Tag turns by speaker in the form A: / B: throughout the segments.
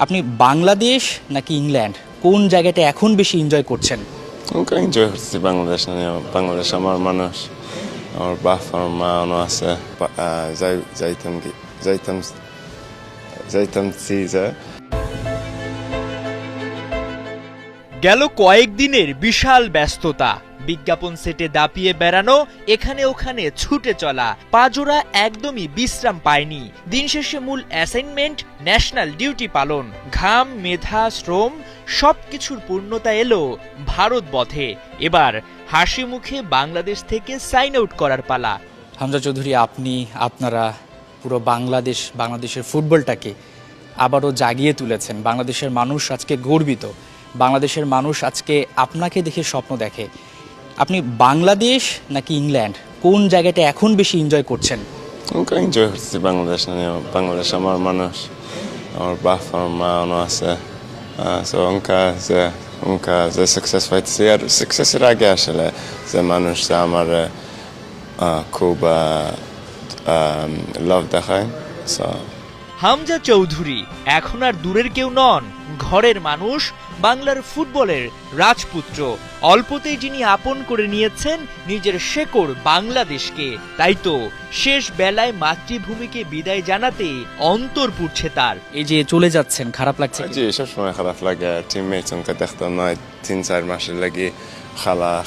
A: আপনি বাংলাদেশ নাকি ইংল্যান্ড কোন জায়গাটা এখন বেশি এনজয় করছেন?
B: এনজয় করতেছি বাংলাদেশ নিয়ে। বাংলাদেশ আমার মানুষ, আমার বাপ আমার মা অন্য আছে। যাইতাম সিজা।
C: গেল কয়েকদিনের বিশাল ব্যস্ততা, বিজ্ঞাপন সেটে দাপিয়ে বেড়ানো, এখানে ওখানে ছুটে চলা, পাজোরা একদমই বিশ্রাম পায়নি। দিন শেষে মূল অ্যাসাইনমেন্ট ন্যাশনাল ডিউটি পালন। ঘাম, মেধা, শ্রম সবকিছুর পূর্ণতা এলো ভারত পথে। এবার হাসি মুখে বাংলাদেশ থেকে সাইন আউট করার পালা।
A: হামজা চৌধুরী, আপনারা পুরো বাংলাদেশের ফুটবলটাকে আবারও জাগিয়ে তুলেছেন। বাংলাদেশের মানুষ আজকে গর্বিত। বাংলাদেশের মানুষ আজকে আপনাকে দেখে স্বপ্ন দেখে। আপনি বাংলাদেশ নাকি ইংল্যান্ড কোন জায়গাটা এখন বেশি এনজয় করছেন?
B: এনজয় করতেছি বাংলাদেশ নিয়ে। বাংলাদেশ আমার মানুষ, আমার বাপ আমার মা অন্য আছে। যে সাকসেস পাইতেছি, আর সাকসেসের আগে আসলে যে মানুষ যে আমার খুব লাভ দেখায়।
C: হামজা চৌধুরী এখন আর দূরের কেউ নন, ঘরের মানুষ, বাংলার ফুটবলের রাজপুত্র। অল্পতেই যিনি আপন করে নিয়েছেন নিজের শেকড় বাংলাদেশকে। তাই তো শেষ বেলায় মাতৃভূমিকে বিদায় জানাতে অন্তর পুড়ছে তার।
A: এই যে চলে যাচ্ছেন, খারাপ লাগছে?
B: জি, সবসময় খারাপ লাগে। টিমমেটস দেখতাম নয় 3-4 মাসের লাগে,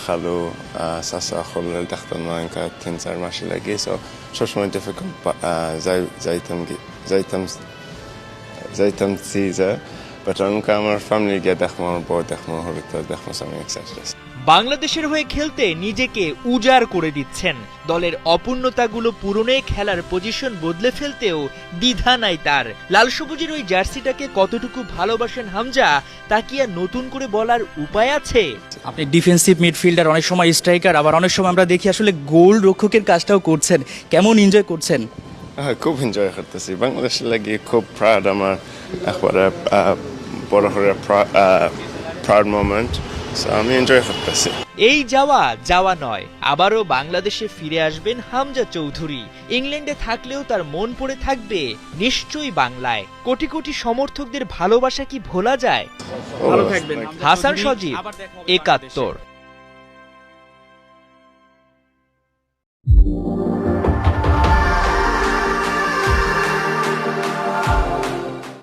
B: খালু চাচা সকলে দেখতাম নয় 3-4 মাসের লাগে। সবসময় ডিফিকাল্ট। যাইতাম সিজা, বাট আমার ফ্যামিলি গিয়ে দেখবো, আমার বউ দেখবো, হরিতা দেখবো, আমি এক্সাইটেড।
C: বাংলাদেশের হয়ে খেলতে নিজেকে উজাড় করে দিচ্ছেন। দলের অপূর্ণতাগুলো পূরণে খেলার পজিশন বদলে ফেলতেও দ্বিধা নাই তার। লাল সবুজের ওই জার্সিটাকে কতটুকু ভালোবাসেন হামজা, তা কি আর নতুন করে বলার উপায় আছে?
A: আপনি ডিফেন্সিভ মিডফিল্ডার, অনেক সময় স্ট্রাইকার, আবার অনেক সময় আমরা দেখি আসলে গোল রক্ষকের কাজটাও করছেন। কেমন এনজয় করছেন?
B: খুব এনজয় করতেছি। বাংলাদেশের লাগে খুব প্রাউড আমার, একবারে বড় করে প্রাউড মোমেন্ট। আমি এনজয় করতেছি।
C: এই যাওয়া নয়, আবারও বাংলাদেশে ফিরে আসবেন হামজা চৌধুরী। ইংল্যান্ডে থাকলেও তার মন পড়ে থাকবে নিশ্চয়ই বাংলায়। কোটি কোটি সমর্থকদের ভালোবাসা কি ভোলা যায়?
A: ভালো থাকবেন।
C: হাসান সজীব, ৭১।